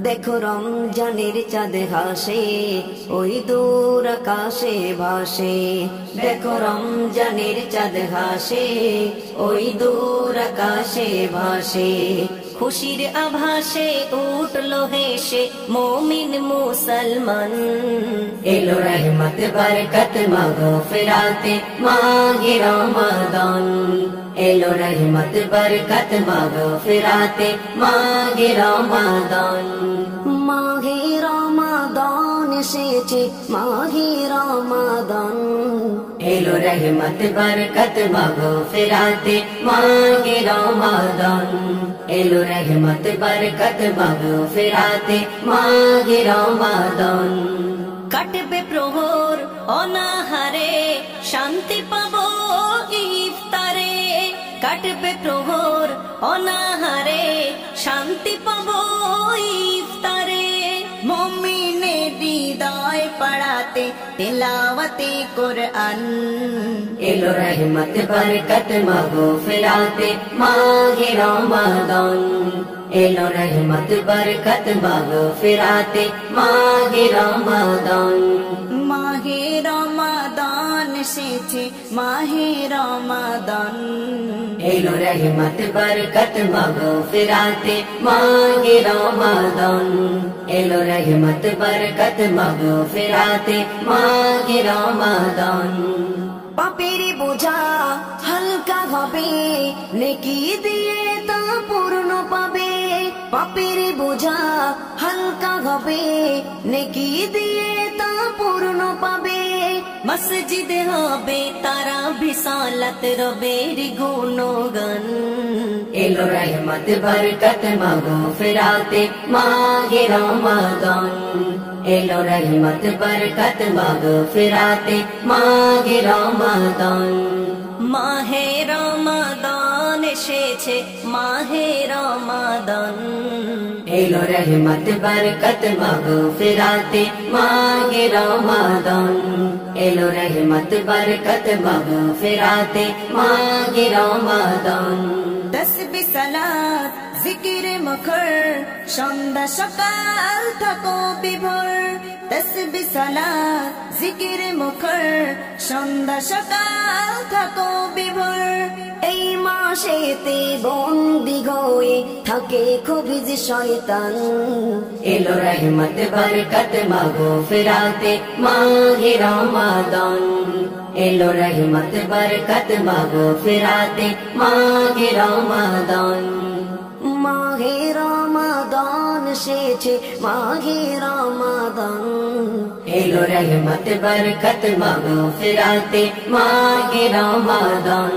দেখো রমজানের চাঁদ হাসে ওই দূর আকাশে ভাসে। দেখো রমজানের চাঁদ হাসে ওই দূর আকাশে ভাসে। খুশির আভাসে উঠলো হেসে মুমিন মুসলমান। এলো রহমত বরকত মাগফিরাতে মাহে রমাদান। এলো রহমত বরকত মাগফিরাতে মাহে রমাদান। মাহে রমাদান এসেছে মাহে রমাদান। এলো রহমত বরকত মাগফিরাতে মাহে রমাদান। এলো রহমত বরকত মাগফিরাতে মাহে রমাদান। কাটবে প্রহর অনাহারে শান্তি পাবো ইফতারে। কাটবে প্রহর অনাহারে শান্তি পাবো ইফতারে। মুমিনের হৃদয় পড়াতে তিলাওয়াতে কুরআন। এলো রহমত বরকত মাগফিরাতে মাহে রমাদান। এলো রহমত বরকত মাগফিরাতে মাহে রমাদান। মাহে রমাদান এসেছে মাহে রমাদান। এলো রহমত বরকত মাগফিরাতে মাহে রমাদান। এলো রহমত বরকত মাগফিরাতে মাহে রমাদান। পাপের বোঝা হালকা হবে নেকি দিয়ে তা পূর্ণ পাবে। পাপের বোঝা হালকা হবে নেকি দিয়ে তা পূর্ণ পাবে। মসজিদ হবে তারা বিসালত রবের গুণগান। এলো রহমত বরকত মাগফিরাতে মাহে রমাদান। এলো রহমত বরকত মাগফিরাতে মাহে রমাদান। মাহে রমাদান এসেছে মাহে রমাদান। এলো রহমত বরকত মাগফিরাতে মাহে রমাদান। এলো রহমত বরকত মাগফিরাতে মাহে রমাদান। তাসবিহ সালাত জিকির মুখর সন্ধ্যা সকাল থাকো বিভোর। তাসবিহ সালাত জিকির মুখর সন্ধ্যা সকাল থাকো বিভোর। এই মাসেতে বন্দি হয়ে থাকে খুবই যে শয়তান। এলো রহমত বরকত মাগফিরাতে মাহে রমাদান। এলো রহমত বরকত মাগফিরাতে মাহে রমাদান। মাহে রমাদান এসেছে মাহে রমাদান। এলো রহমত বরকত মাগফিরাতে মাহে রমাদান।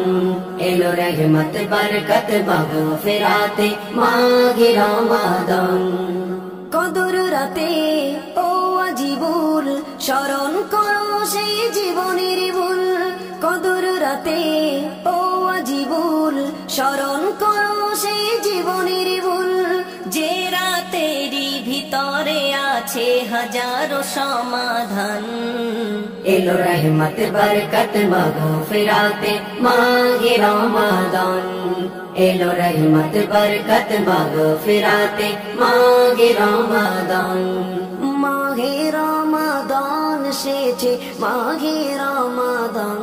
এলো রহমত বরকত মাগফিরাতে মাহে রমাদান। কদর রাতে ও আজিবুল স্মরণ করো সেই জীবনের ভুল। কদর রাতে ও আজিবুল স্মরণ করো সেই জীবনের ভুল। যে রাতেরই ভিতরে আছে হাজারো সমাধান। এলো রহমত বরকত মাগফিরাতে মাহে রমাদান। এলো রহমত বরকত মাগফিরাতে মাহে রমাদান। মাহে রমাদান এসেছে মাহে রমাদান।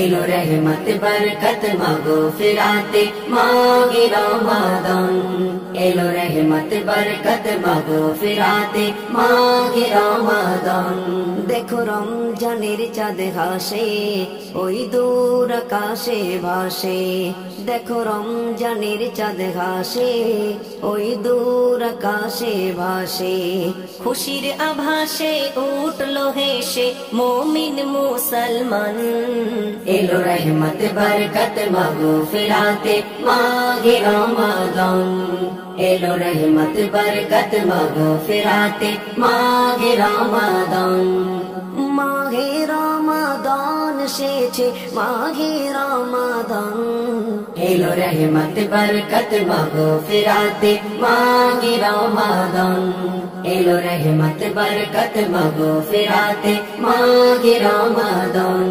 এলো রহমত বরকত মাগফিরাতে মাহে রমাদান। এলো রহমত বরকত মাগফিরাতে মাহে রমাদান। দেখো রমজানের চাঁদ হাসে ওই দূর আকাশে ভাসে। দেখো রমজানের চাঁদ হাসে ওই দূর আকাশে ভাসে। খুশির আভাসে উঠলো হেসে মুমিন মুসলমান। এলো রহমত বরকত মাগফিরাতে মাহে রমাদান। এলো রহমত বরকত মাগফিরাতে মাহে রমাদান। মাহে রমাদান এসেছে মাহে রমাদান। এলো রহমত বরকত মাগফিরাতে মাহে রমাদান। এলো রহমত বরকত মাগফিরাতে মাহে রমাদান।